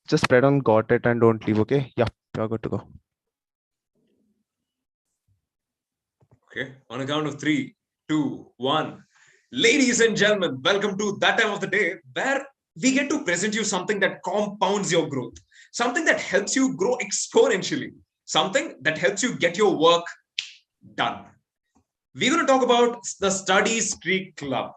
just spread on, got it, and don't leave. Okay. Yeah, you're good to go. Okay. On a count of 3, 2, 1. Ladies and gentlemen, welcome to that time of the day where we get to present you something that compounds your growth, something that helps you grow exponentially, something that helps you get your work done. We're going to talk about the Study Streak Club.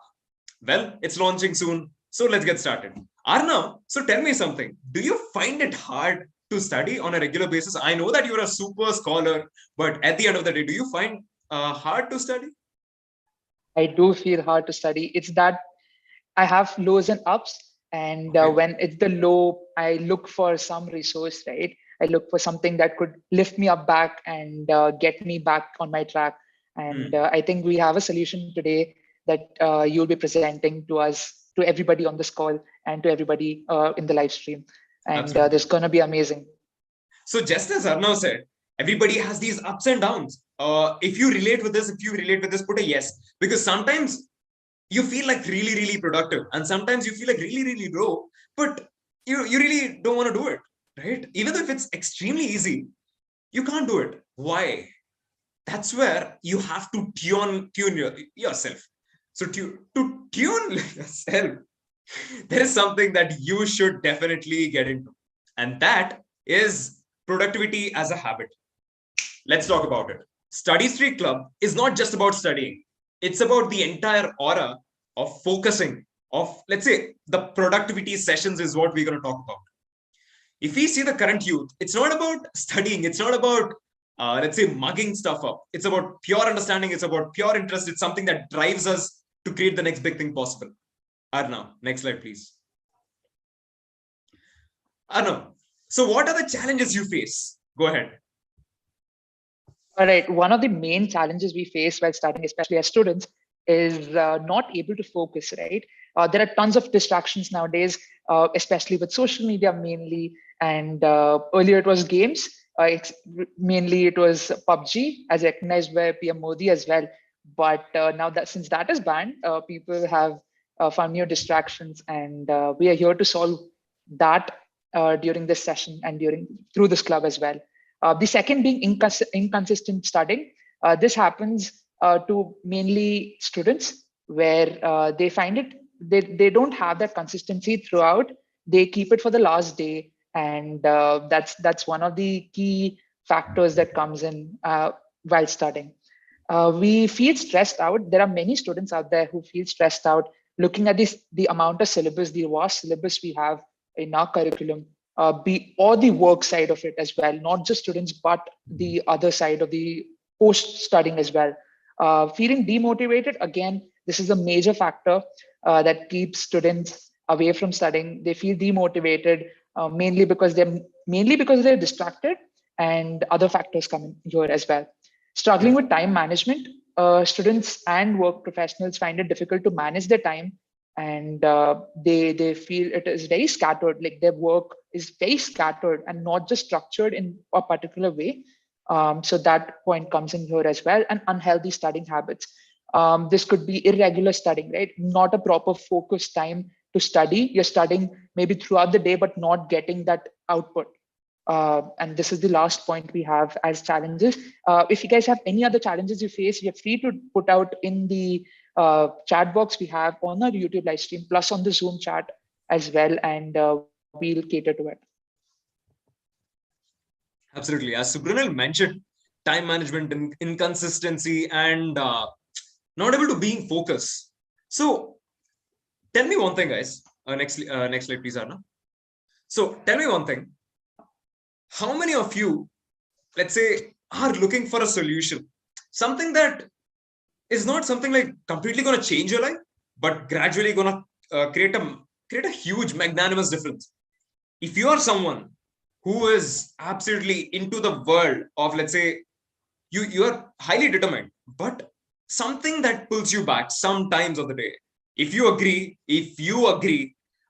Well, it's launching soon, so let's get started. Arnav, so tell me something. Do you find it hard to study on a regular basis? I know that you're a super scholar, but at the end of the day, do you find hard to study? I do feel hard to study. It's that I have lows and ups. And when it's the low, I look for some resource, right? I look for something that could lift me up back and get me back on my track. And I think we have a solution today that you'll be presenting to us, to everybody on this call and to everybody in the live stream. And this is going to be amazing. So just as Arnav said, everybody has these ups and downs. If you relate with this, put a yes. Because sometimes you feel like really, really productive. And sometimes you feel like really, really low, but you really don't want to do it, right? Even if it's extremely easy, you can't do it. Why? That's where you have to tune yourself. So to tune yourself, there is something that you should definitely get into. And that is productivity as a habit. Let's talk about it. Study Streak Club is not just about studying. It's about the entire aura of focusing, of, let's say, the productivity sessions is what we're going to talk about. If we see the current youth, it's not about studying. It's not about, let's say, mugging stuff up. It's about pure understanding. It's about pure interest. It's something that drives us to create the next big thing possible. Arnav, next slide, please. Arnav, so what are the challenges you face? Go ahead. All right. One of the main challenges we face while studying, especially as students, is not able to focus, right? There are tons of distractions nowadays, especially with social media mainly. And earlier it was games. Mainly it was PUBG, as recognized by PM Modi as well. But now that since that is banned, people have found new distractions, and we are here to solve that during this session and through this club as well. The second being inconsistent studying. This happens to mainly students where they find it, they don't have that consistency throughout. They keep it for the last day. And that's one of the key factors that comes in while studying. We feel stressed out. There are many students out there who feel stressed out looking at the amount of syllabus, the vast syllabus we have in our curriculum, or the work side of it as well, not just students, but the other side of the post-studying as well. Feeling demotivated, again, this is a major factor that keeps students away from studying. They feel demotivated mainly because they're distracted, and other factors come in here as well. Struggling with time management, students and work professionals find it difficult to manage their time, and they feel it is very scattered, like their work is very scattered and not just structured in a particular way. So that point comes in here as well. And unhealthy studying habits. This could be irregular studying, right? Not a proper focused time to study. You're studying maybe throughout the day, but not getting that output. And this is the last point we have as challenges. If you guys have any other challenges you face, you're free to put out in the chat box we have on our YouTube live stream, plus on the Zoom chat as well, and we'll cater to it. Absolutely. As Subranil mentioned, time management and inconsistency and not able to being focused. So tell me one thing, guys. Next slide, please, Arna. So tell me one thing. How many of you, let's say, are looking for a solution? Something that is not something like completely going to change your life, but gradually going to create a huge magnanimous difference. If you are someone who is absolutely into the world of, let's say, you are highly determined, but something that pulls you back some times of the day. If you agree,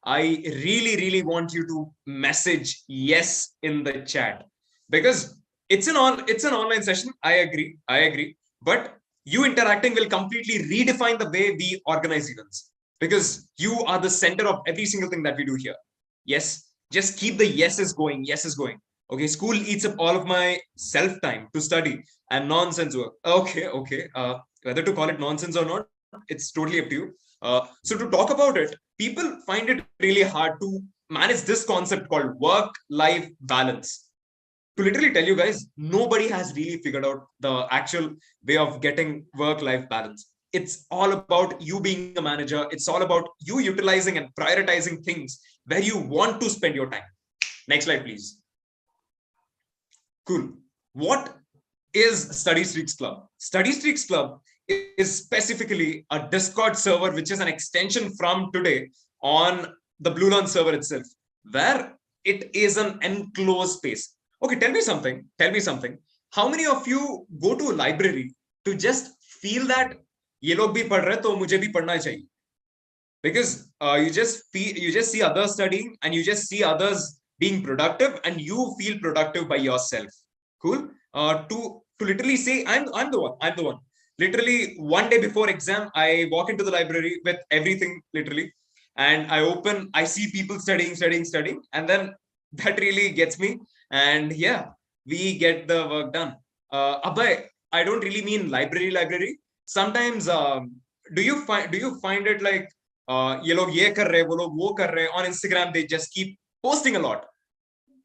I really, really want you to message yes in the chat, because it's an online session. I agree. But you interacting will completely redefine the way we organize events, because you are the center of every single thing that we do here. Yes, Just keep the yeses going, yeses going. Okay, school eats up all of my self time to study and nonsense work. Okay. Whether to call it nonsense or not, it's totally up to you. So to talk about it, people find it really hard to manage this concept called work-life balance. To literally tell you guys, nobody has really figured out the actual way of getting work-life balance. It's all about you being a manager. It's all about you utilizing and prioritizing things where you want to spend your time. Next slide, please. Cool. What is Study Streaks Club? Study Streaks Club is specifically a Discord server, which is an extension from today on the BlueLearn server itself, where it is an enclosed space. Okay, tell me something. How many of you go to a library to just feel that ये लोग भी पढ़ रहे तो मुझे भी पढ़ना चाहिए? Because you just see others studying and you just see others being productive and you feel productive by yourself. Cool. To literally say I'm the one. Literally one day before exam, I walk into the library with everything literally, and I see people studying, and then that really gets me. And yeah, we get the work done. Abhay, I don't really mean library. Sometimes do you find it like ये लोग ये कर रहे, वो लोग वो कर रहे, on Instagram they just keep posting a lot,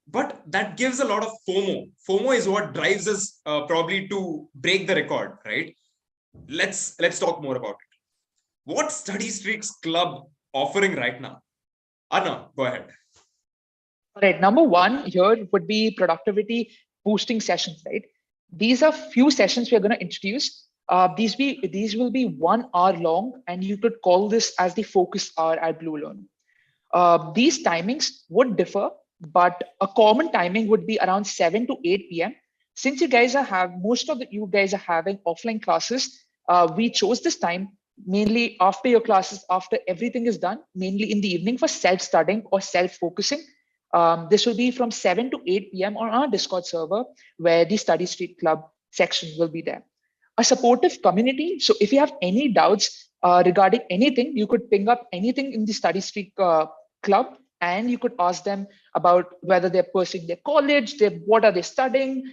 but that gives a lot of FOMO is what drives us probably to break the record, right? Let's talk more about it. What Study Streaks Club offering right now? Anna, go ahead. All right, number one here would be productivity boosting sessions, right? These are few sessions we're going to introduce. These will be 1 hour long, and you could call this as the focus hour at BlueLearn. These timings would differ, but a common timing would be around 7 to 8 p.m. Since you guys most of you guys are having offline classes, we chose this time mainly after your classes, after everything is done, mainly in the evening for self-studying or self-focusing. This will be from 7 to 8 p.m. on our Discord server, where the Study Street Club section will be there. A supportive community. So if you have any doubts regarding anything, you could ping up anything in the Study Street Club, and you could ask them about whether they're pursuing their college, what are they studying.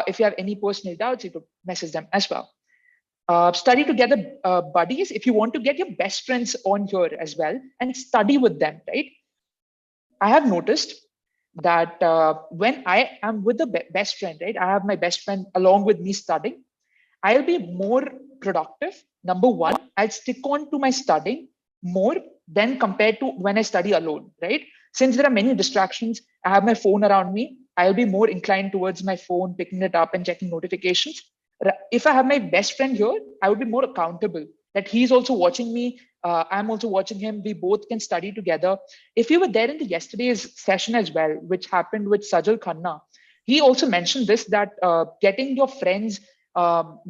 If you have any personal doubts, you could message them as well. Study together buddies. If you want to get your best friends on here as well and study with them, right? I have noticed that when I am with the best friend, right? I have my best friend along with me studying, I'll be more productive. Number one, I'll stick on to my studying more than compared to when I study alone, right? Since there are many distractions, I have my phone around me, I'll be more inclined towards my phone, picking it up and checking notifications. If I have my best friend here, I would be more accountable that he's also watching me. I'm also watching him. We both can study together. If you were there in the yesterday's session as well, which happened with Sajal Khanna, he also mentioned this, that getting your friends,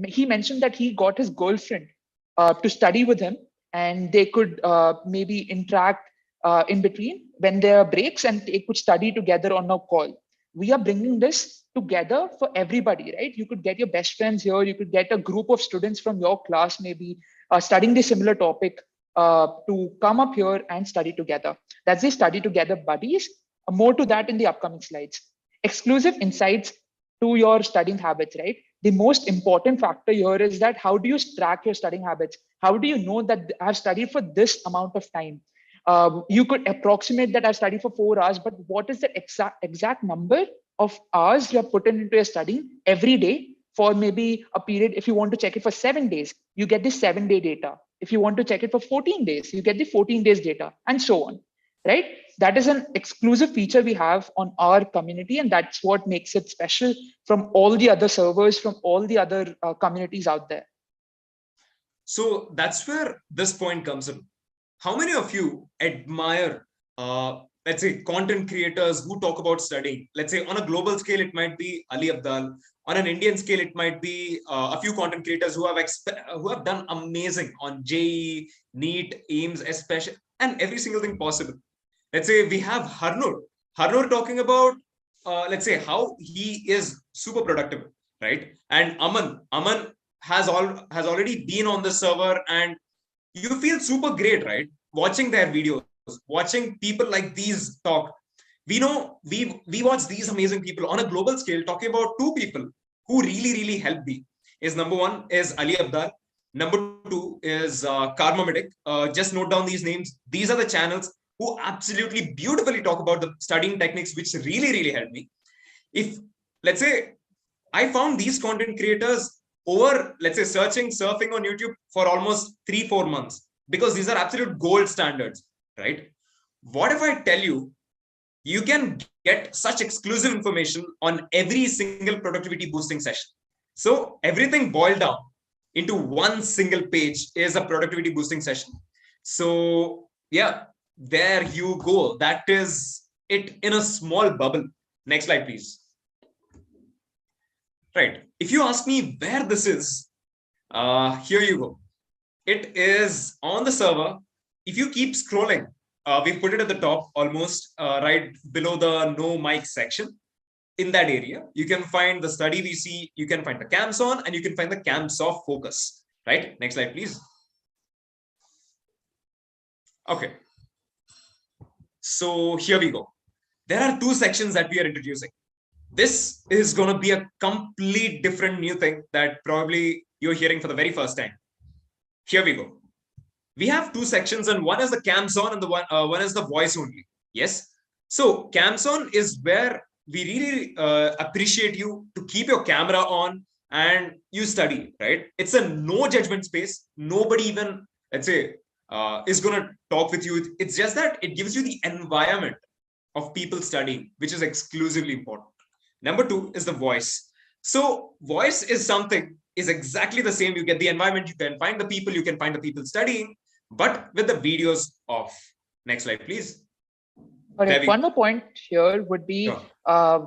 he mentioned that he got his girlfriend to study with him, and they could maybe interact in between when there are breaks, and they could study together on a call. We are bringing this together for everybody, right? You could get your best friends here. You could get a group of students from your class, maybe studying the similar topic, to come up here and study together. That's the study together buddies. More to that in the upcoming slides. Exclusive insights to your studying habits, right? The most important factor here is that how do you track your studying habits? How do you know that I've studied for this amount of time? You could approximate that I've studied for 4 hours, but what is the exact number of hours you have put into your studying every day for maybe a period? If you want to check it for 7 days, you get the 7-day data. If you want to check it for 14 days, you get the 14 days data, and so on, right? That is an exclusive feature we have on our community, and that's what makes it special from all the other servers, from all the other communities out there. So that's where this point comes in. How many of you admire, let's say, content creators who talk about studying? Let's say on a global scale, it might be Ali Abdal. On an Indian scale, it might be a few content creators who have done amazing on JEE, NEET, AIMS, especially, and every single thing possible. Let's say we have Harnur talking about, let's say, how he is super productive, right? And Aman has already been on the server, and you feel super great, right? Watching their videos, watching people like these talk. We know we watch these amazing people on a global scale. Talking about two people who really helped me is number one is Ali Abdal. Number two is Karma Medic. Just note down these names. These are the channels who absolutely beautifully talk about the studying techniques, which really helped me. If let's say I found these content creators over, let's say, surfing on YouTube for almost 3-4 months, because these are absolute gold standards, right? What if I tell you, you can get such exclusive information on every single productivity boosting session? So everything boiled down into one single page is a productivity boosting session. So yeah, there you go. That is it in a small bubble. Next slide, please. Right. If you ask me where this is, here you go. It is on the server. If you keep scrolling, we put it at the top, almost right below the no mic section. In that area, you can find the study VC, you can find the cams on, and you can find the cams off focus. Right. Next slide, please. Okay. So here we go. There are two sections that we are introducing. This is going to be a complete different new thing that probably you're hearing for the very first time. Here we go. We have two sections, and one is the cams on and the one is the voice only. Yes. So cams on is where we really appreciate you to keep your camera on and you study, right? It's a no judgment space. Nobody even, let's say, is going to talk with you. It's just that it gives you the environment of people studying, which is exclusively important. Number two is the voice. So voice is something is exactly the same. You get the environment, you can find the people, you can find the people studying, but with the videos off. Next slide, please. All right, one more point here would be,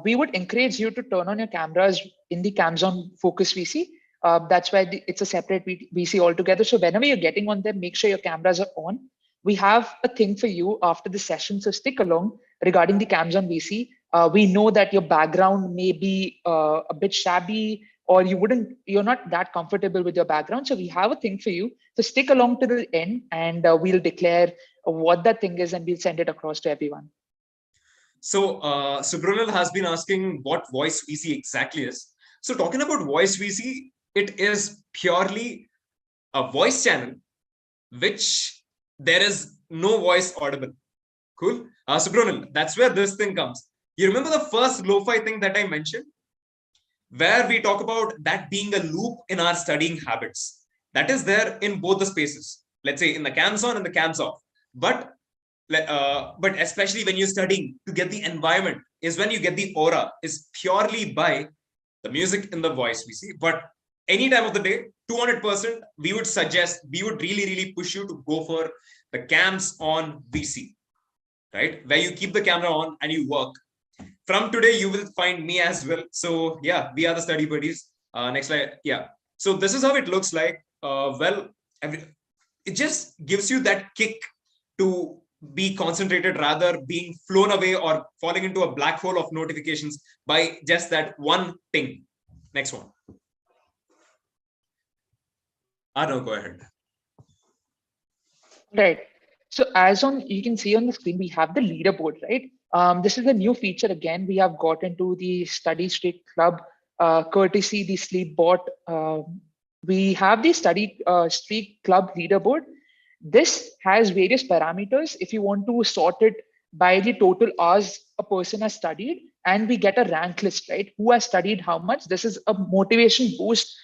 we would encourage you to turn on your cameras in the cams on focus VC. That's why it's a separate VC altogether. So whenever you're getting on them, make sure your cameras are on. We have a thing for you after the session, so stick along regarding the cams on VC. We know that your background may be a bit shabby, or you're not that comfortable with your background. So we have a thing for you. So stick along to the end, and we'll declare what that thing is, and we'll send it across to everyone. So Subronal has been asking what voice VC exactly is. So talking about voice VC, it is purely a voice channel, which there is no voice audible. Cool. Subronal, that's where this thing comes. You remember the first lo-fi thing that I mentioned, where we talk about that being a loop in our studying habits. That is there in both the spaces. Let's say in the cams on and the cams off. But especially when you're studying, to get the environment is when you get the aura, is purely by the music and the voice we see. But any time of the day, 200%, we would really push you to go for the cams on VC, right? Where you keep the camera on and you work. From today, you will find me as well. So yeah, we are the study buddies. Next slide. Yeah. So this is how it looks like. It just gives you that kick to be concentrated rather being flown away or falling into a black hole of notifications by just that one thing. Next one. No, go ahead. Right. So you can see on the screen, we have the leaderboard, right? This is a new feature. Again, we have got into the study streak club, courtesy the sleep bot. We have the study streak club leaderboard. This has various parameters. If you want to sort it by the total hours a person has studied, and we get a rank list, right? Who has studied how much? This is a motivation boost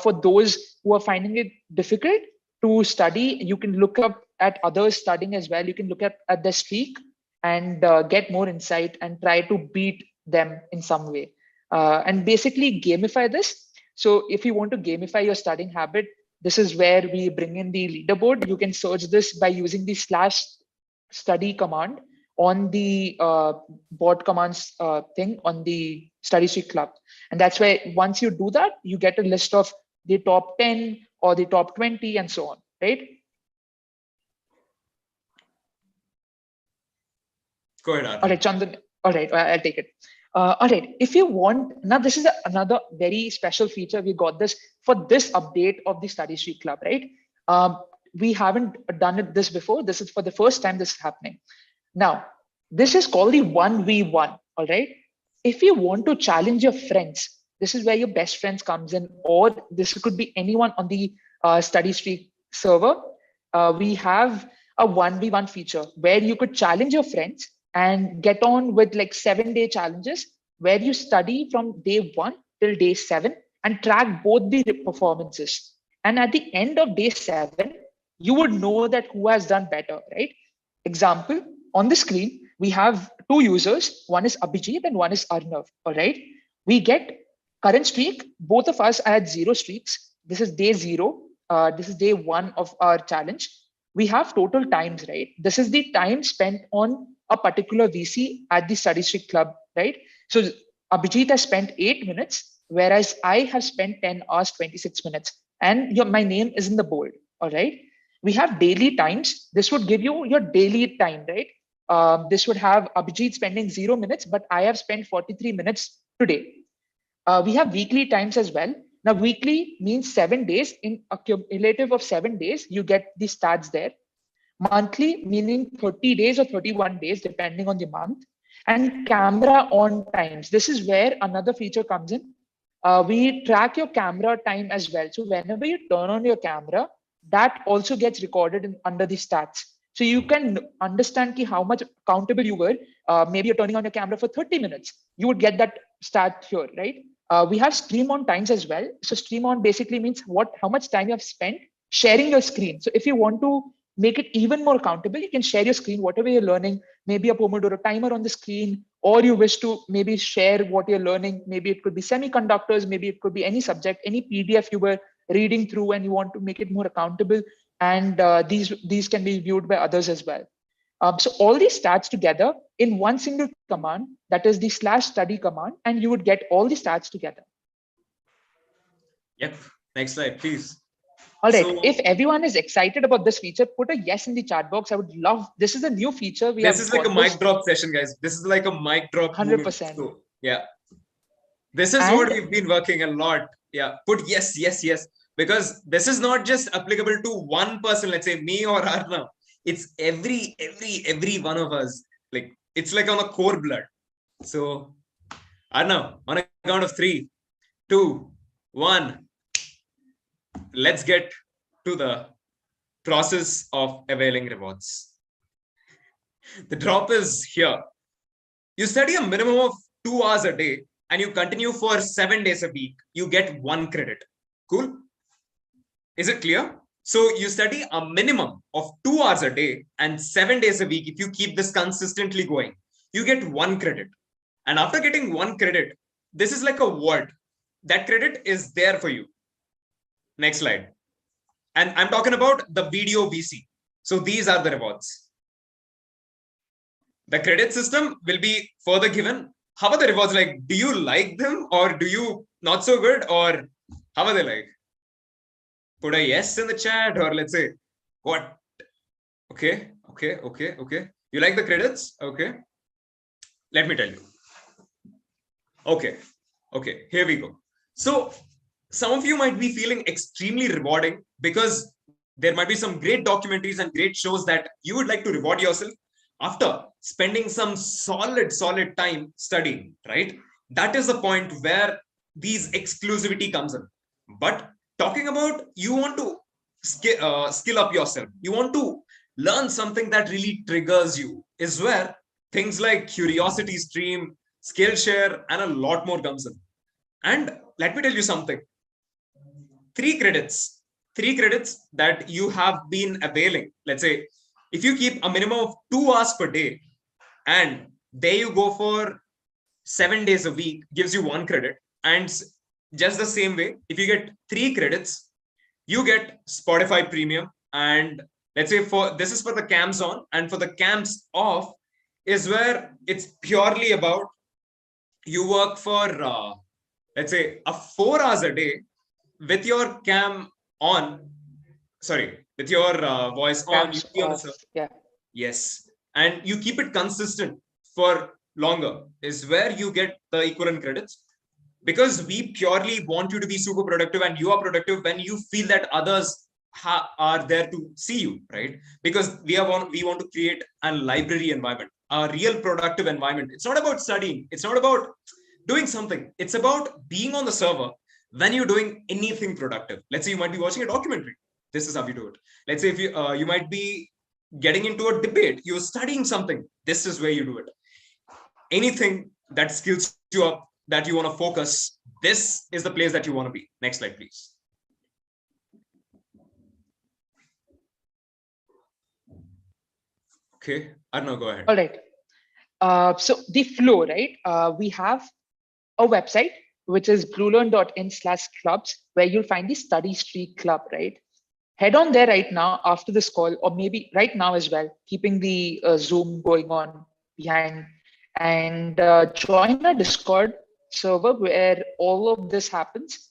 for those who are finding it difficult to study. You can look up at others studying as well. You can look at the streak and get more insight and try to beat them in some way. And basically gamify this. So if you want to gamify your studying habit, this is where we bring in the leaderboard. You can search this by using the /study command on the bot commands thing on the study streak club. And that's where once you do that, you get a list of the top 10 or the top 20 and so on, right? Go ahead, Arvind. All right, Chandan. All right, I'll take it. All right, if you want, now this is another very special feature. We got this for this update of the Study Streak Club, right? We haven't done this before. This is for the first time this is happening. Now, This is called the 1v1. All right. If you want to challenge your friends, this is where your best friends comes in, or this could be anyone on the study streak server. We have a 1v1 feature where you could challenge your friends and get on with like 7-day challenges where you study from day 1 till day 7 and track both the performances. And at the end of day 7, you would know that who has done better, right? Example, on the screen, we have two users. One is Abhijit and one is Arnav. All right. We get current streak. Both of us are at 0 streaks. This is day 0. This is day 1 of our challenge. We have total times, right? This is the time spent on a particular VC at the study streak club, right? So Abhijit has spent 8 minutes, whereas I have spent 10 hours, 26 minutes. And my name is in the board. All right. We have daily times. This would give you your daily time, right? This would have Abhijit spending 0 minutes, but I have spent 43 minutes today. We have weekly times as well. Now, weekly means 7 days. In a cumulative of 7 days, you get the stats there. Monthly meaning 30 days or 31 days, depending on the month. And camera on times. This is where another feature comes in. We track your camera time as well. So whenever you turn on your camera, that also gets recorded under the stats. So you can understand how much accountable you were. Maybe you're turning on your camera for 30 minutes. You would get that stat here, right? We have stream on times as well. So stream on basically means how much time you have spent sharing your screen. So if you want to make it even more accountable, you can share your screen, whatever you're learning, maybe a Pomodoro timer on the screen, or you wish to maybe share what you're learning. Maybe it could be semiconductors, maybe it could be any subject, any PDF you were reading through and you want to make it more accountable. And these can be viewed by others as well. So all these stats together in one single command, that is the /study command, and you would get all the stats together. Yep. Next slide, please. All right. So, if everyone is excited about this feature, put a yes in the chat box. I would love. This is a new feature. This is like a mic drop session, guys. This is like a mic drop. 100%. So, yeah. This is what we've been working a lot. Yeah. Put yes, yes, yes. Because this is not just applicable to one person, let's say me or Arnav. It's every one of us. Like it's like on a core blood. So Arnav, on a count of 3, 2, 1. Let's get to the process of availing rewards. The drop is here. You study a minimum of 2 hours a day and you continue for 7 days a week. You get 1 credit. Cool? Is it clear? So you study a minimum of 2 hours a day and 7 days a week. If you keep this consistently going, you get 1 credit. And after getting 1 credit, this is like a word. That credit is there for you. Next slide. And I'm talking about the video VC. So these are the rewards. The credit system will be further given. How are the rewards like? Do you like them or do you not so good, or how are they like? Put a yes in the chat, or let's say what? Okay. You like the credits? Okay. Let me tell you. Okay. Here we go. So some of you might be feeling extremely rewarding because there might be some great documentaries and great shows that you would like to reward yourself after spending some solid time studying, right? That is the point where these exclusivity comes in. But talking about you want to skill up yourself, you want to learn something that really triggers you, is where things like Curiosity Stream, Skillshare, and a lot more comes in. And let me tell you something. 3 credits that you have been availing. Let's say if you keep a minimum of 2 hours per day and there you go for 7 days a week, gives you 1 credit. And just the same way, if you get 3 credits, you get Spotify Premium. And let's say this is for the cams on, and for the cams off is where it's purely about you work for let's say 4 hours a day with your cam on, with your voice on. Yeah. Yes. And you keep it consistent for longer is where you get the equivalent credits. Because we purely want you to be super productive, and you are productive when you feel that others are there to see you, right? Because we want to create a library environment. a real productive environment. It's not about studying. It's not about doing something. It's about being on the server when you're doing anything productive. Let's say you might be watching a documentary. This is how you do it. Let's say if you might be getting into a debate, you're studying something. This is where you do it. Anything that skills you up, that you want to focus, this is the place that you want to be. Next slide, please. Okay, Arnav, go ahead. All right. So the flow, right? We have a website, which is bluelearn.in/clubs, where you'll find the study streak club, right? Head on there right now after this call, or maybe right now as well, keeping the Zoom going on behind, and join a Discord server where all of this happens.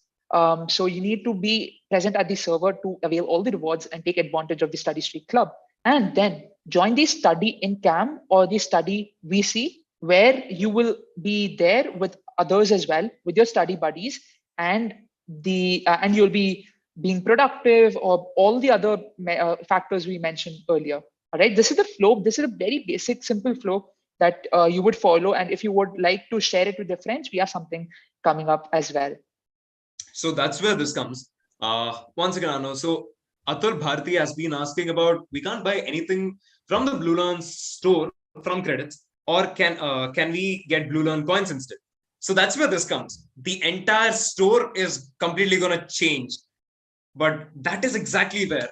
So you need to be present at the server to avail all the rewards and take advantage of the study streak club. And then join the study in cam or the study VC, where you will be there with others as well, with your study buddies, and and you'll be being productive, or all the other factors we mentioned earlier. All right, this is the flow. This is a very basic, simple flow that you would follow. And if you would like to share it with your friends, we have something coming up as well. So that's where this comes. Once again, Arnav. So Atul Bharti has been asking about, we can't buy anything from the BlueLearn store from credits, or can we get BlueLearn coins instead? So that's where this comes. The entire store is completely going to change. But that is exactly where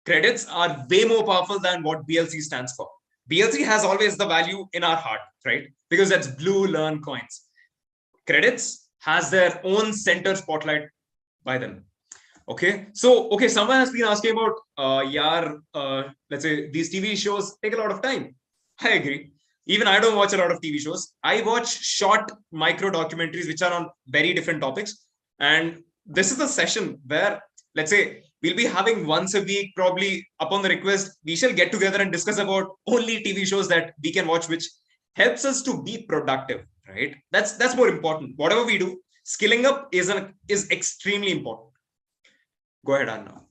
credits are way more powerful than what BLC stands for. BLC has always the value in our heart, right? Because that's BlueLearn coins. Credits has their own center spotlight by them. Okay, so someone has been asking about let's say these TV shows take a lot of time. I agree. Even I don't watch a lot of TV shows. I watch short micro documentaries which are on very different topics. And this is a session where, let's say, we'll be having once a week, probably upon the request, we shall get together and discuss about only TV shows that we can watch, which helps us to be productive, right? That's more important. Whatever we do, skilling up is extremely important. Go ahead, Anna.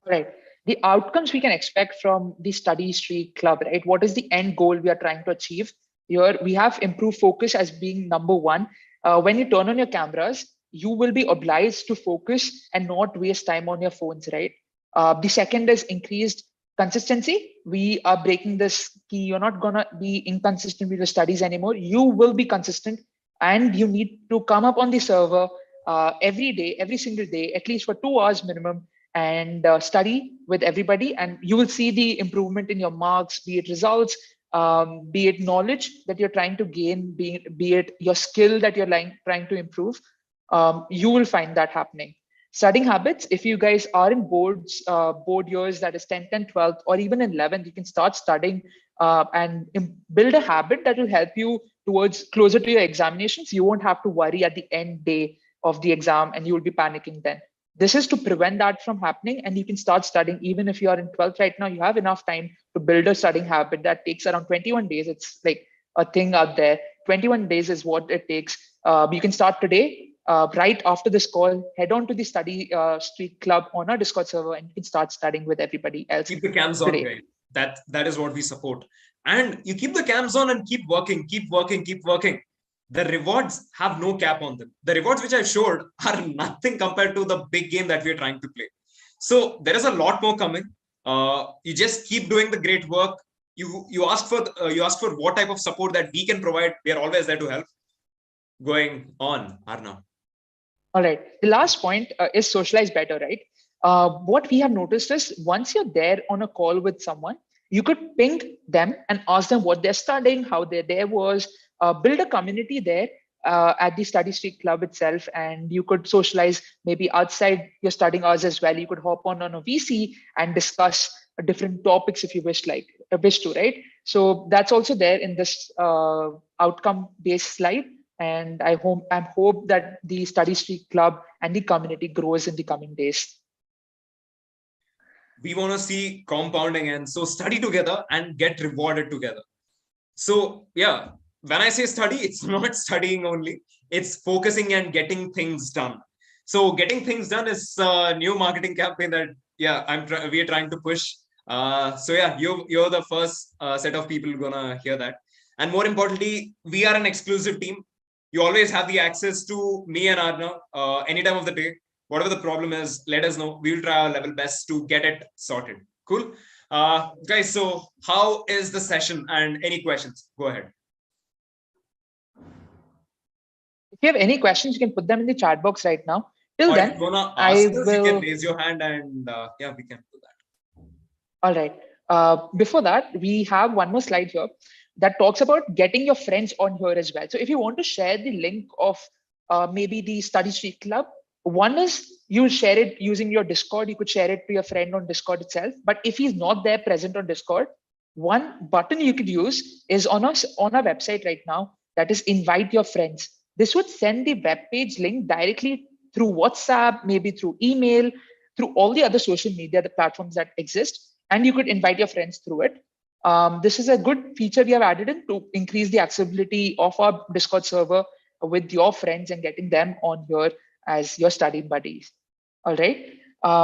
Right. The outcomes we can expect from the study streak club, right? What is the end goal we are trying to achieve? Here we have improved focus as being number one. When you turn on your cameras, you will be obliged to focus and not waste time on your phones, right? The second is increased consistency. We are breaking this key. You're not gonna be inconsistent with your studies anymore. You will be consistent, and you need to come up on the server every day, every single day, at least for 2 hours minimum, and study with everybody. And you will see the improvement in your marks, be it results, be it knowledge that you're trying to gain, be it your skill that you're trying to improve. You will find that happening. Studying habits, if you guys are in board years, that is 10th and 12th, or even in 11th, you can start studying and build a habit that will help you towards closer to your examinations. You won't have to worry at the end day of the exam and you will be panicking then. This is to prevent that from happening, and you can start studying even if you are in 12th right now. You have enough time to build a studying habit that takes around 21 days. It's like a thing out there. 21 days is what it takes. You can start today. Right after this call, head on to the study streak club on our Discord server, and you can start studying with everybody else. Keep the cams on, right? That is what we support. And you keep the cams on and keep working. The rewards have no cap on them. The rewards which I showed are nothing compared to the big game that we're trying to play. So there is a lot more coming. You just keep doing the great work. You ask for what type of support that we can provide. We are always there to help. Going on, Arnav. All right. The last point is socialize better, right? What we have noticed is once you're there on a call with someone, you could ping them and ask them what they're studying, how their day was, build a community there at the study streak club itself. And you could socialize maybe outside your studying hours as well. You could hop on a VC and discuss different topics if you wish to, right? So that's also there in this outcome-based slide. And I hope that the study streak club and the community grows in the coming days. We want to see compounding, and so study together and get rewarded together. So yeah, when I say study, it's not studying only, it's focusing and getting things done. So getting things done is a new marketing campaign that we are trying to push. So yeah, you're the first set of people gonna hear that. And more importantly, we are an exclusive team. You always have the access to me and Arna any time of the day. Whatever the problem is, let us know. We will try our level best to get it sorted. Cool. Guys, so how is the session and any questions? Go ahead. If you have any questions, you can put them in the chat box right now. Till Or then, if you wanna I ask us, you will. can raise your hand and yeah, we can do that. All right. Before that, we have one more slide here that talks about getting your friends on here as well. So if you want to share the link of maybe the Study Street Club, one is you share it using your Discord. You could share it to your friend on Discord itself. But if he's not there present on Discord, one button you could use is on us on our website right now. That is invite your friends. This would send the web page link directly through WhatsApp, maybe through email, through all the other social media, the platforms that exist, and you could invite your friends through it. This is a good feature we have added in to increase the accessibility of our Discord server with your friends and getting them on here as your study buddies. All right.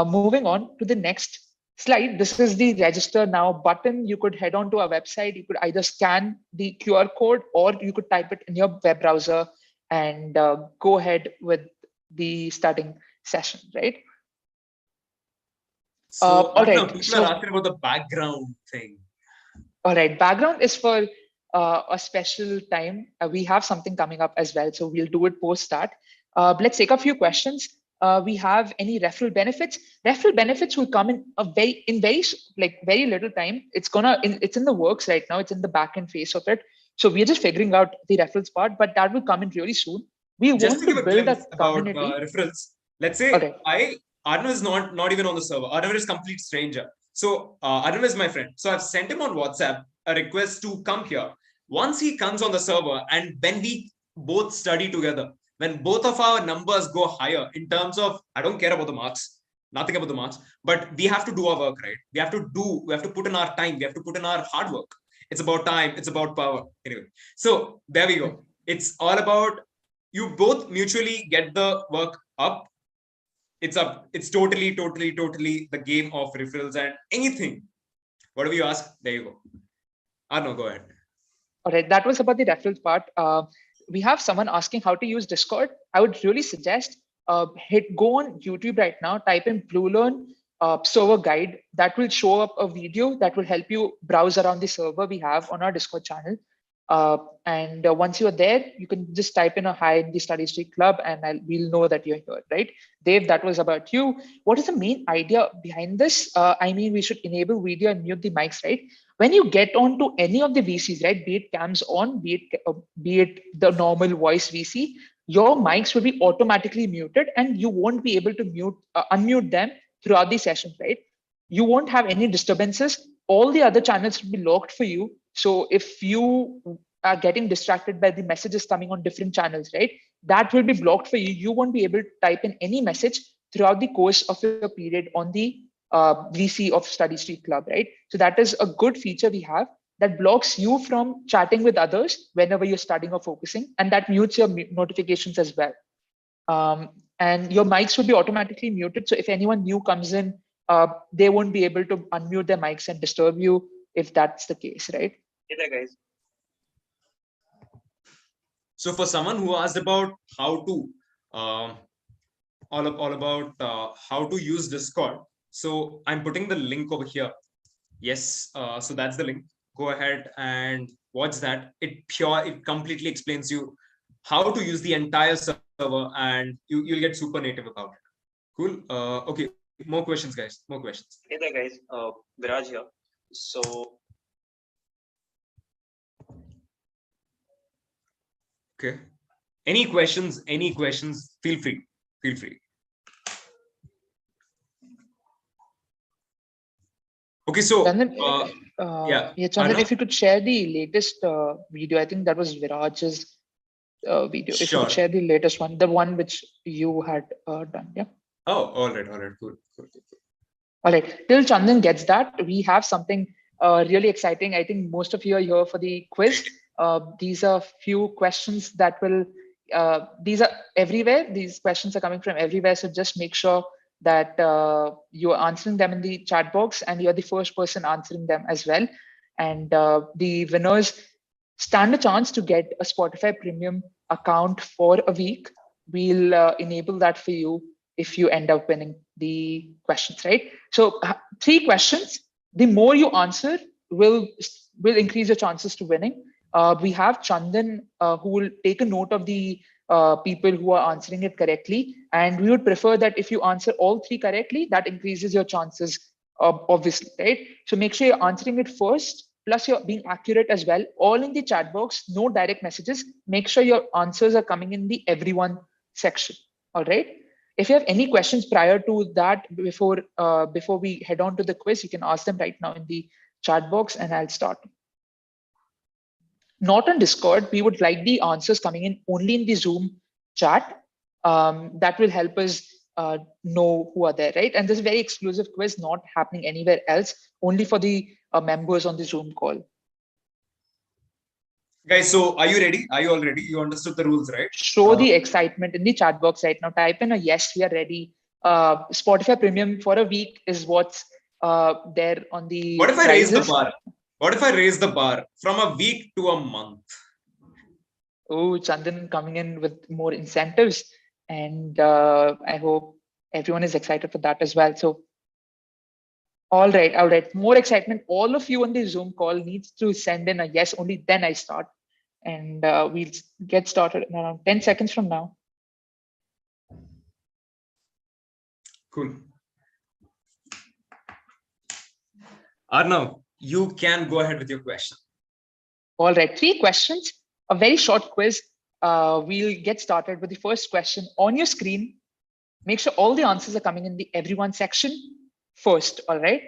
Moving on to the next slide. This is the register now button. You could head on to our website. You could either scan the QR code or you could type it in your web browser and go ahead with the starting session, right? So all right. people So, are asking about the background thing. all right. Background is for a special time. We have something coming up as well, so we'll do it post that. Let's take a few questions. We have any referral benefits? Referral benefits will come in very little time. It's in the works right now. It's in the back end phase of it. So we're just figuring out the referrals part, but that will come in really soon. We Just want to to give a build a glimpse about community. referrals, let's say Okay. Arnav is not even on the server. Arnav is complete stranger. So Arnav is my friend. So I've sent him on WhatsApp a request to come here. Once he comes on the server, and when we both study together, when both of our numbers go higher in terms of, I don't care about the marks, nothing about the marks, but we have to do our work, right? We have to put in our time, we have to put in our hard work. It's about time, it's about power. Anyway, so there we go. It's all about you both mutually get the work up. It's totally the game of referrals and anything. Whatever you ask, there you go. No, go ahead. All right, that was about the referrals part. We have someone asking how to use Discord. I would really suggest go on YouTube right now, type in BlueLearn server guide. That will show up a video that will help you browse around the server we have on our Discord channel. And once you're there, you can just type in a hi in the Study Street Club and we'll know that you're here, right? Dave, that was about you. What is the main idea behind this? I mean, we should enable video and mute the mics, right? When you get onto any of the VCs, right, be it cams on, be it the normal voice VC, your mics will be automatically muted and you won't be able to unmute them throughout the session, right? You won't have any disturbances. All the other channels will be locked for you. So if you are getting distracted by the messages coming on different channels, right, that will be blocked for you. You won't be able to type in any message throughout the course of your period on the VC of Study Street Club, right? So that is a good feature we have that blocks you from chatting with others whenever you're studying or focusing, and that mutes your notifications as well. And your mics will be automatically muted. So if anyone new comes in, they won't be able to unmute their mics and disturb you if that's the case, right? Hey there, guys. So for someone who asked about how to all about how to use Discord, so I'm putting the link over here. Yes, so that's the link. Go ahead and watch that. It completely explains you how to use the entire server, and you'll get super native about it. Cool. Okay, more questions, guys. More questions. Hey there, guys. Viraj here. So, okay. Any questions? Any questions? Feel free. Feel free. Okay, so Chandan, yeah, Chandan, if you could share the latest video, I think that was Viraj's video. If you could share the latest one, the one which you had done, yeah. Oh, all right, cool. All right, till Chandan gets that, we have something really exciting. I think most of you are here for the quiz. These are few questions that will, these are everywhere. These questions are coming from everywhere. So just make sure that you're answering them in the chat box, and you're the first person answering them as well. And the winners stand a chance to get a Spotify Premium account for a week. We'll enable that for you if you end up winning the questions, right? So 3 questions. The more you answer will increase your chances to winning. We have Chandan who will take a note of the people who are answering it correctly. And we would prefer that if you answer all 3 correctly, that increases your chances, obviously, right? So make sure you're answering it first, plus you're being accurate as well. All in the chat box, no direct messages. Make sure your answers are coming in the everyone section, all right? If you have any questions prior to that, before we head on to the quiz, you can ask them right now in the chat box and I'll start. Not on Discord, we would like the answers coming in only in the Zoom chat. That will help us know who are there, right? And this is a very exclusive quiz, not happening anywhere else, only for the members on the Zoom call. Guys, so are you ready? Are you all ready? You understood the rules, right? Show the excitement in the chat box right now. Type in a yes, we are ready. Spotify Premium for a week is what's there on the What if I prizes. raise the bar? What if I raise the bar from a week to a month? Oh, Chandan coming in with more incentives. And I hope everyone is excited for that as well. So, all right. More excitement. All of you on the Zoom call needs to send in a yes, only then I start. And we'll get started in around 10 seconds from now. Cool. Arnav, you can go ahead with your question. All right, 3 questions, a very short quiz. We'll get started with the first question on your screen. Make sure all the answers are coming in the everyone section first. All right,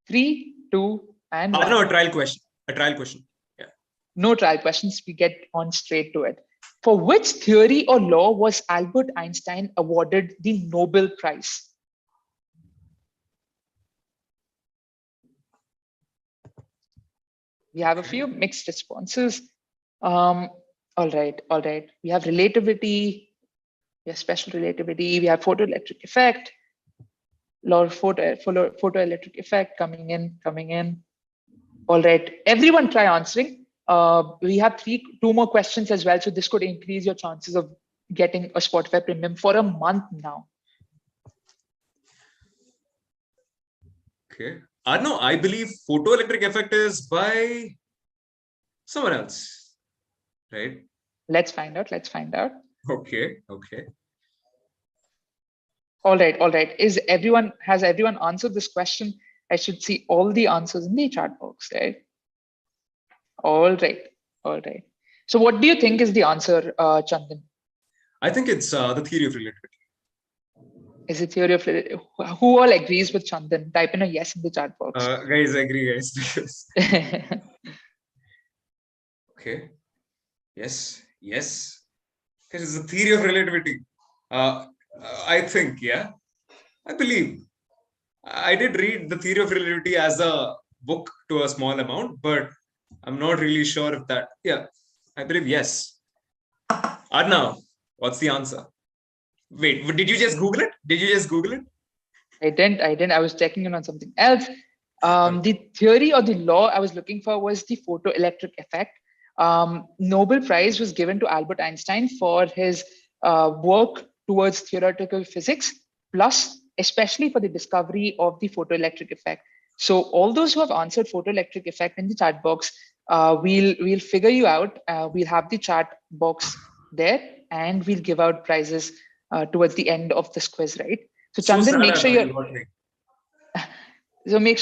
3, 2, and 1. No, a trial question. Yeah. No trial questions. We get on straight to it. For which theory or law was Albert Einstein awarded the Nobel Prize? We have a few mixed responses. All right. We have relativity, we have special relativity, we have photoelectric effect, law of photoelectric effect coming in. All right, everyone try answering. We have 2 more questions as well. So this could increase your chances of getting a Spotify Premium for a month now. Okay. No, I believe photoelectric effect is by someone else, right? Let's find out. Okay. All right. Has everyone answered this question? I should see all the answers in the chat box, right? All right. So what do you think is the answer, Chandan? I think it's the theory of relativity. Is it theory of relativity? Who all agrees with Chandan? Type in a yes in the chat box. Guys, I agree, guys. Okay. Yes. Because it's the theory of relativity. I think, yeah. I believe. I did read the theory of relativity as a book to a small amount, but I'm not really sure if that. Yeah, I believe yes. Arnav, what's the answer? Wait, did you just Google it? I didn't. I was checking in on something else. The theory or the law I was looking for was the photoelectric effect. Nobel Prize was given to Albert Einstein for his work towards theoretical physics, plus especially for the discovery of the photoelectric effect. So all those who have answered photoelectric effect in the chat box, we'll figure you out. We'll have the chat box there, and we'll give out prizes towards the end of this quiz, right? So Chandan, make sure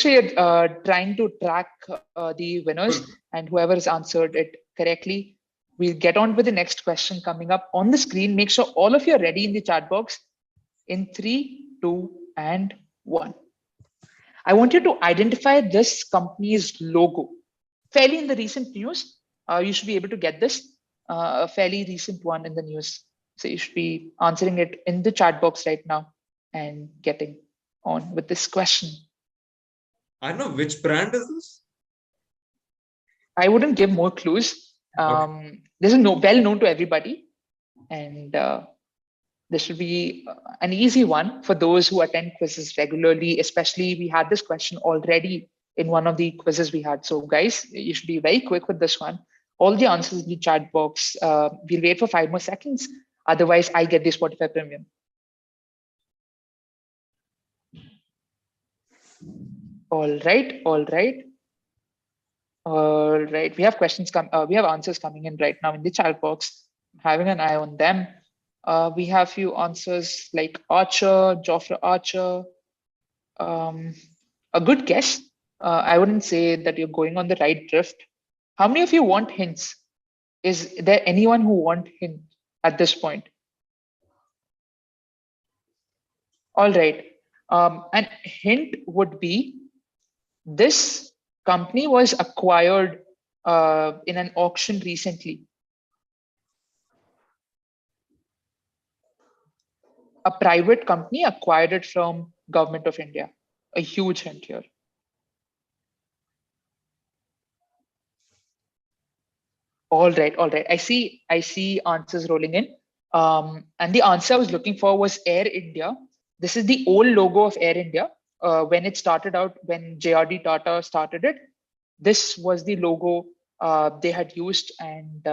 you're trying to track the winners, and whoever has answered it correctly, we'll get on with the next question coming up on the screen. Make sure all of you are ready in the chat box in 3, 2, and 1. I want you to identify this company's logo. Fairly in the recent news, you should be able to get this, a fairly recent one in the news. So you should be answering it in the chat box right now and getting on with this question. I don't know, which brand is this? I wouldn't give more clues. Okay. This is well known to everybody. And This should be an easy one for those who attend quizzes regularly, especially we had this question already in one of the quizzes we had. So guys, you should be very quick with this one. All the answers in the chat box. We'll wait for 5 more seconds. Otherwise, I get the Spotify Premium. All right, all right. All right, we have we have answers coming in right now in the chat box. Having an eye on them. We have few answers like Archer, Joffrey Archer. A good guess. I wouldn't say that you're going on the right drift. How many of you want hints? Is there anyone who want hint at this point? All right. An hint would be this company was acquired in an auction recently. A private company acquired it from Government of India. A huge hint here. All right, all right. I see answers rolling in. And the answer I was looking for was Air India. This is the old logo of Air India. When it started out, when JRD Tata started it, this was the logo they had used. And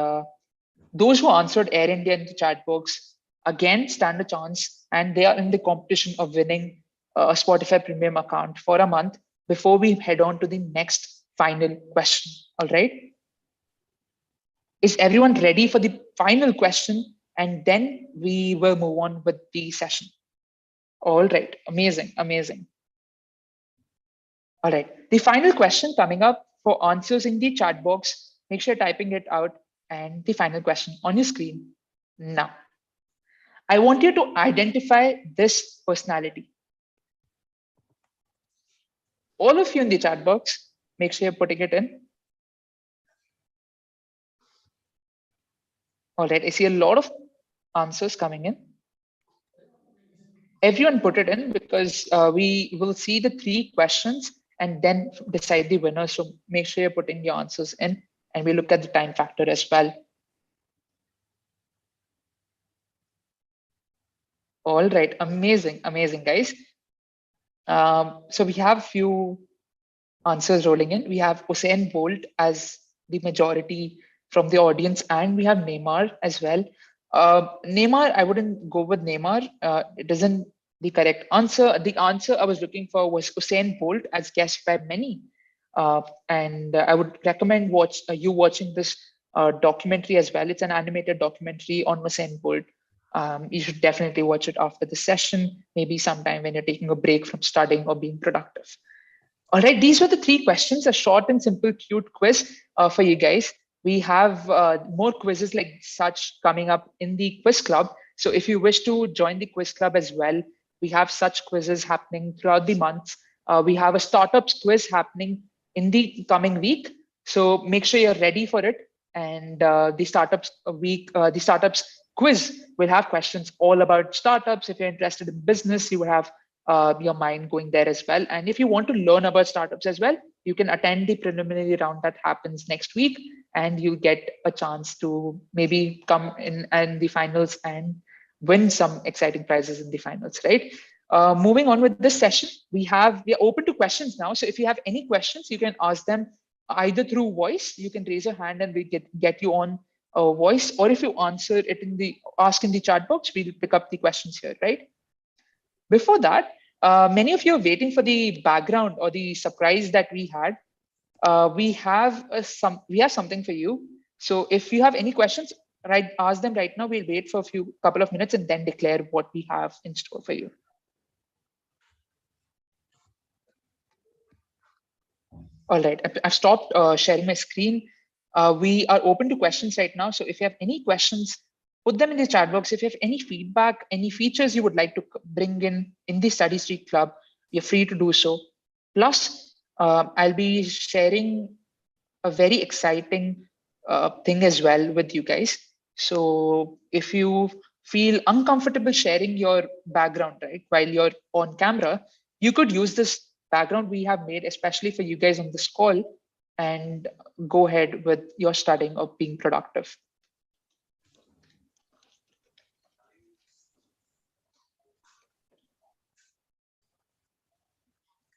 those who answered Air India in the chat box, again, stand a chance. And they are in the competition of winning a Spotify Premium account for a month before we head on to the next final question. All right. Is everyone ready for the final question? And then we will move on with the session. All right, amazing, amazing. All right, the final question coming up for answers in the chat box. Make sure you're typing it out and the final question on your screen now. I want you to identify this personality. All of you in the chat box, make sure you're putting it in. All right, I see a lot of answers coming in. Everyone put it in because we will see the 3 questions and then decide the winner. So make sure you're putting your answers in and we look at the time factor as well. All right, amazing, amazing guys. So we have few answers rolling in. We have Usain Bolt as the majority from the audience, and we have Neymar as well. Neymar, I wouldn't go with Neymar. It isn't the correct answer. The answer I was looking for was Usain Bolt, as guessed by many. And I would recommend you watching this documentary as well. It's an animated documentary on Usain Bolt. You should definitely watch it after the session, maybe sometime when you're taking a break from studying or being productive. All right, these were the 3 questions, a short and simple, cute quiz for you guys. We have more quizzes like such coming up in the quiz club. So if you wish to join the quiz club as well, we have such quizzes happening throughout the months. We have a startups quiz happening in the coming week. So make sure you're ready for it. And the startups quiz will have questions all about startups. If you're interested in business, you will have your mind going there as well. And if you want to learn about startups as well, you can attend the preliminary round that happens next week, and you'll get a chance to maybe come in the finals and win some exciting prizes in the finals, right? Moving on with this session, we are open to questions now. So if you have any questions, you can ask them either through voice. You can raise your hand and we get you on a voice, or if you answer it ask in the chat box, we'll pick up the questions here, right? Before that, many of you are waiting for the background or the surprise that we had. We have something for you. So if you have any questions, ask them right now. We'll wait for a couple of minutes and then declare what we have in store for you. All right, I've stopped sharing my screen. We are open to questions right now. So if you have any questions, put them in the chat box. If you have any feedback, any features you would like to bring in the Study Street Club, you're free to do so. Plus, I'll be sharing a very exciting thing as well with you guys. So if you feel uncomfortable sharing your background, right, while you're on camera, you could use this background we have made, especially for you guys on this call, and go ahead with your studying or being productive.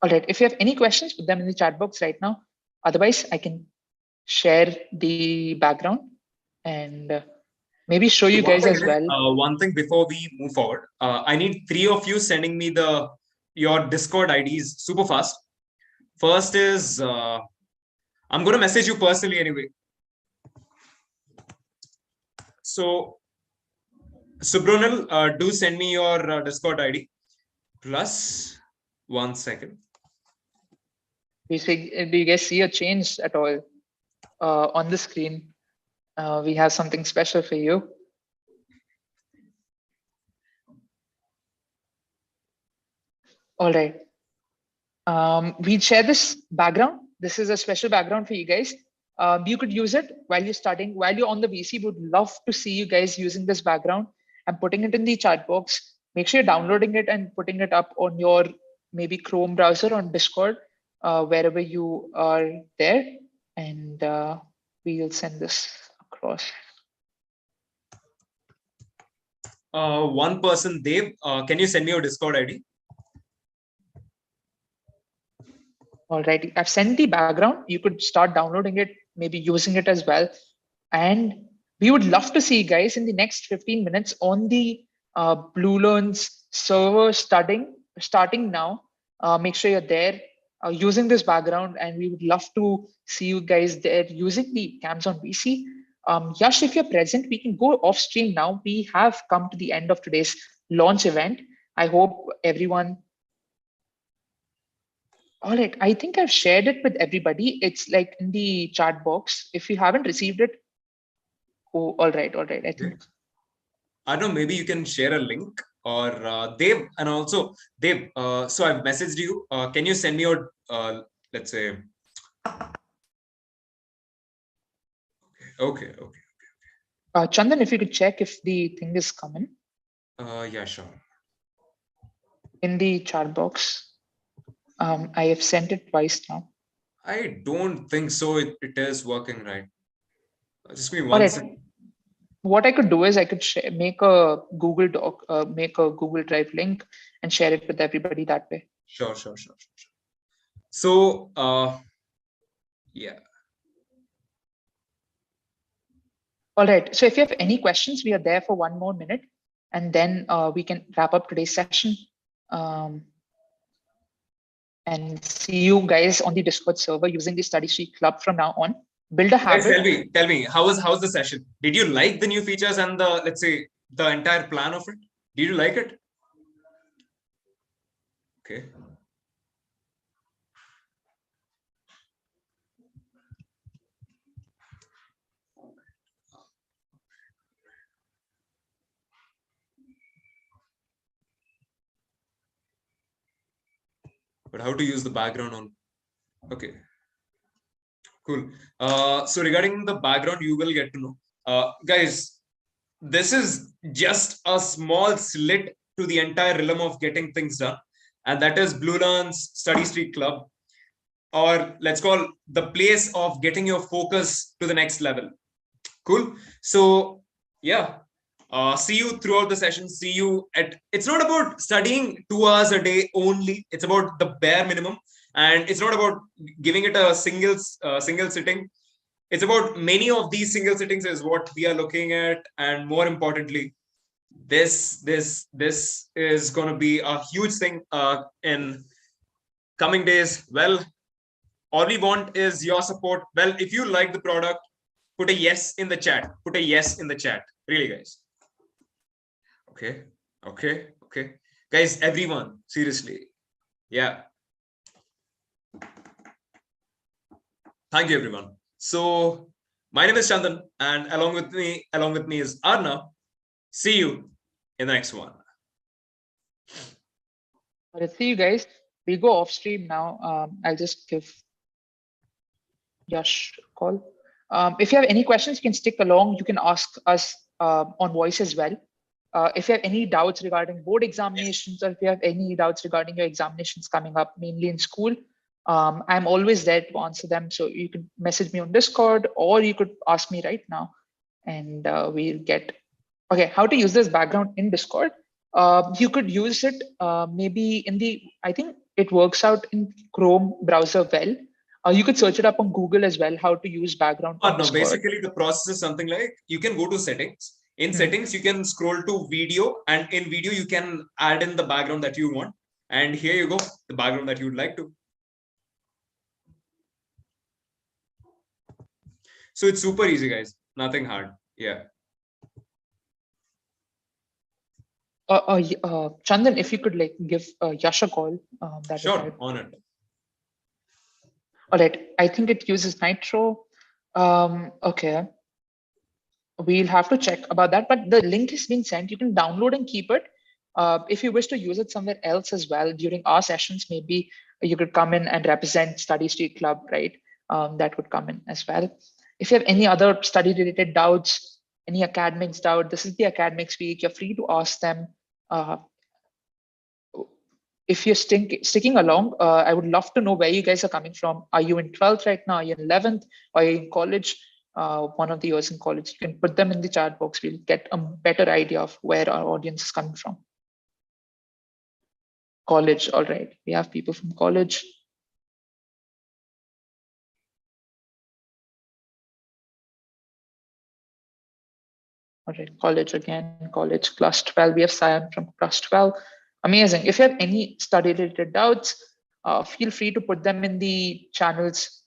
All right. If you have any questions, put them in the chat box right now. Otherwise, I can share the background and maybe show you guys as well. One thing before we move forward, I need 3 of you sending me your Discord IDs super fast. First is I'm going to message you personally anyway. So, Subronal, do send me your Discord ID. Plus, 1 second. Do you guys see a change at all on the screen? We have something special for you. All right. We share this background. This is a special background for you guys. You could use it while you're studying, while you're on the VC. Would love to see you guys using this background and putting it in the chat box. Make sure you're downloading it and putting it up on your maybe Chrome browser on Discord, wherever you are there. And we'll send this across. One person, Dev, can you send me your Discord ID? Alrighty, I've sent the background. You could start downloading it, maybe using it as well. And we would love to see you guys in the next 15 minutes on the BlueLearn's server starting now. Make sure you're there using this background, and we would love to see you guys there using the cams on VC. Yash, if you're present, we can go off stream now. We have come to the end of today's launch event. I hope everyone. All right, I think I've shared it with everybody. It's like in the chat box. If you haven't received it, oh, all right. I think. I don't know, maybe you can share a link or Dev, and also Dev, so I've messaged you. Can you send me your, let's say, okay. Chandan, if you could check if the thing is coming. Yeah, sure. In the chat box. I have sent it twice now. I don't think so. It is working right. Just give me one second. What I could do is I could make a Google Doc, make a Google Drive link and share it with everybody that way. Sure. So, yeah. All right. So if you have any questions, we are there for 1 more minute, and then we can wrap up today's session. And see you guys on the Discord server using the Study Street Club from now on. Build a habit. Guys, tell me, how's the session? Did you like the new features and the, let's say, the entire plan of it? Did you like it? Okay. But how to use the background on? Okay. Cool. So regarding the background, you will get to know. Guys, this is just a small slit to the entire realm of getting things done. And that is BlueLearn's Study Street Club, or let's call the place of getting your focus to the next level. Cool. So yeah, see you throughout the session. See you at, it's not about studying 2 hours a day only. It's about the bare minimum. And it's not about giving it a single sitting. It's about many of these single sittings is what we are looking at. And more importantly, this is going to be a huge thing in coming days. Well, all we want is your support. Well, if you like the product, put a yes in the chat. Put a yes in the chat. Really, guys. Okay. Guys, everyone, seriously. Yeah. Thank you, everyone. So my name is Chandan, and along with me is Arna. See you in the next one. All right, see you guys. We'll go off stream now. I'll just give Yash a call. If you have any questions, you can stick along. You can ask us on voice as well. If you have any doubts regarding board examinations, or if you have any doubts regarding your examinations coming up, mainly in school, I'm always there to answer them. So you could message me on Discord, or you could ask me right now, and we'll get. Okay, how to use this background in Discord? You could use it maybe in the, I think it works out in Chrome browser well. You could search it up on Google as well, how to use background on No, Discord. basically the process is something like you can go to settings. In settings, you can scroll to video, and in video, you can add in the background that you want. And here you go, the background that you would like to. So it's super easy, guys. Nothing hard. Yeah. Chandan, if you could like give Yash a call, that would Sure, help. on it. All right, I think it uses Nitro. Okay. We'll have to check about that, but the link has been sent. You can download and keep it. If you wish to use it somewhere else as well during our sessions, maybe you could come in and represent Study Street Club, right? That would come in as well. If you have any other study related doubts, any academics doubt, this is the academics week. You're free to ask them. If you're sticking along, I would love to know where you guys are coming from. Are you in 12th right now? Are you in 11th? Are you in college? One of the years in college, you can put them in the chat box. We'll get a better idea of where our audience is coming from. College, all right. We have people from college. All right, college again, college, class 12. We have Sion from class 12. Amazing. If you have any study related doubts, feel free to put them in the channels,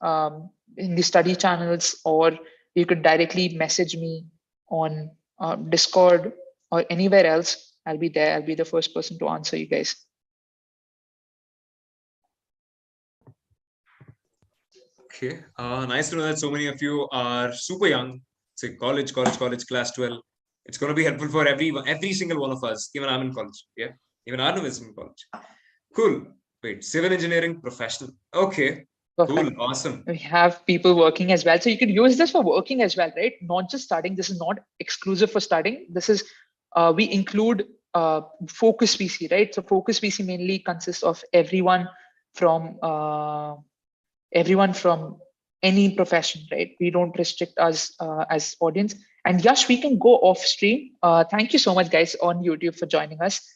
in the study channels, or you could directly message me on Discord or anywhere else. I'll be there. I'll be the first person to answer you guys. Okay, nice to know that so many of you are super young. Say college, class 12. It's going to be helpful for every single one of us. Even I'm in college. Yeah, even Arnav is in college. Cool. Wait, civil engineering professional. Okay. Perfect. Cool. Awesome. We have people working as well. So you can use this for working as well, right? Not just studying. This is not exclusive for studying. This is, we include focus VC, right? So focus VC mainly consists of everyone from any profession, right? We don't restrict us as audience. And Yash, we can go off stream. Thank you so much, guys, on YouTube for joining us.